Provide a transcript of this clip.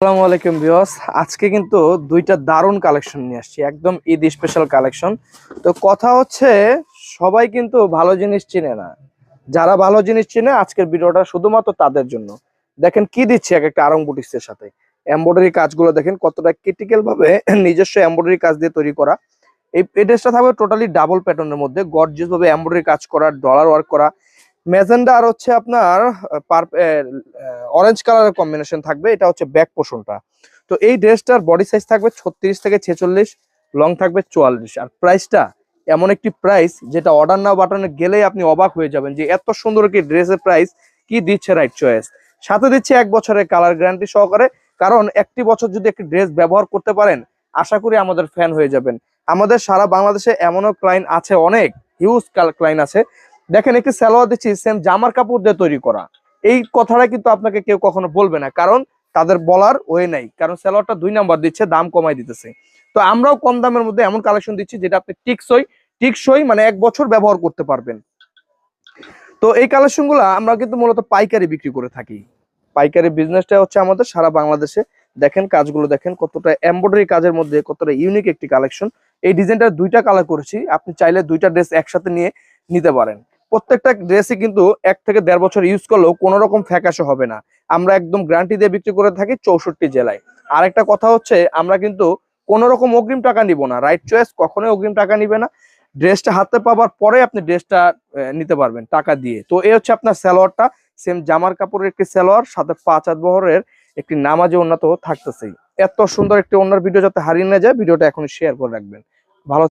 আসসালামু আলাইকুম ভিউয়ার্স, আজকে কিন্তু দুইটা দারুণ কালেকশন নিয়ে আসছি, একদম ঈদ স্পেশাল কালেকশন। তো কথা হচ্ছে, সবাই কিন্তু ভালো জিনিস চিনে না। যারা ভালো জিনিস চিনে, আজকের ভিডিওটা শুধুমাত্র তাদের জন্য। দেখেন কি দিচ্ছে এক একটা আরং বুটিক্সের সাথে। এমব্রয়ডারি কাজগুলো দেখেন কতটা ক্রিটিক্যাল ভাবে নিজস্ব এমব্রয়ডারি কাজ দিয়ে তৈরি করা। এই ড্রেসটা থাকবে টোটালি ডাবল প্যাটার্নের মধ্যে, গর্জিয়াস ভাবে এমব্রয়ডারি কাজ করা, ডলার ওয়ার্ক করা। ম্যাজেন্ডা আর হচ্ছে আপনার অরেঞ্জ কালারের কম্বিনেশন থাকবে। এটা হচ্ছে ব্যাক পোর্শনটা। তো এই ড্রেসটার বডি সাইজ থাকবে 36 থেকে 46, লং থাকবে 44। আর প্রাইসটা এমন একটি প্রাইস যেটা অর্ডার নাও বাটনে গেলেই আপনি অবাক হয়ে যাবেন যে এত সুন্দর একটি ড্রেসের প্রাইস কি দিচ্ছে রাইট চয়েস। সাথে দিচ্ছে 1 বছরের কালার গ্যারান্টি সহকারে। কারণ একটি বছর যদি একটি ড্রেস ব্যবহার করতে পারেন, আশা করি আমাদের ফ্যান হয়ে যাবেন। আমাদের সারা বাংলাদেশে এমনও ক্লায়েন্ট আছে, অনেক হিউজ ক্লায়েন্ট আছে। দেখেন একটি সালোয়ার দিচ্ছি সেম জামার কাপড় দিয়ে তৈরি করা। এই কথাটা কিন্তু আপনাকে কেউ কখনো বলবে না, কারণ তাদের বলার ওয়ে নাই। কারণ সালোয়ারটা 2 নাম্বার দিচ্ছে, দাম কমাই দিতেছে। তো আমরাও কম দামের মধ্যে এমন কালেকশন দিচ্ছি যেটা আপনি টিকসই মানে 1 বছর ব্যবহার করতে পারবেন। তো এই কালেকশন গুলা আমরা কিন্তু মূলত পাইকারি বিক্রি করে থাকি। পাইকারি বিজনেসটা হচ্ছে আমাদের সারা বাংলাদেশে। দেখেন কাজগুলো দেখেন কতটা এমব্রয়ডারি কাজের মধ্যে কতটা ইউনিক একটি কালেকশন। এই ডিজাইনটা 2টা কালার করেছি, আপনি চাইলে 2টা ড্রেস একসাথে নিয়ে নিতে পারেন। প্রত্যেকটা ড্রেসই কিন্তু 1 থেকে 1.5 বছর ইউজ করলেও কোনো রকম ফ্যাকাশে হবে না। আমরা একদম গ্যারান্টি দিয়ে বিক্রি করে থাকি 64 জেলায়। আর একটা কথা হচ্ছে, আমরা কিন্তু কোনো রকম অগ্রিম টাকা নিব না। রাইট চয়েস কখনোই অগ্রিম টাকা নিবে না। ড্রেসটা হাতে পাওয়ার পরে আপনি ড্রেসটা নিতে পারবেন টাকা দিয়ে। তো এই হচ্ছে আপনার সালোয়ারটা, সেম জামার কাপড়ের একটি সালোয়ার, সাথে 5 হাত বহরের একটি নামাজি ওড়না তো থাকতেছেই। এত সুন্দর একটি ওড়নার ভিডিও যাতে হারিয়ে না যায়, ভিডিওটা এখন শেয়ার করে রাখবেন। ভালো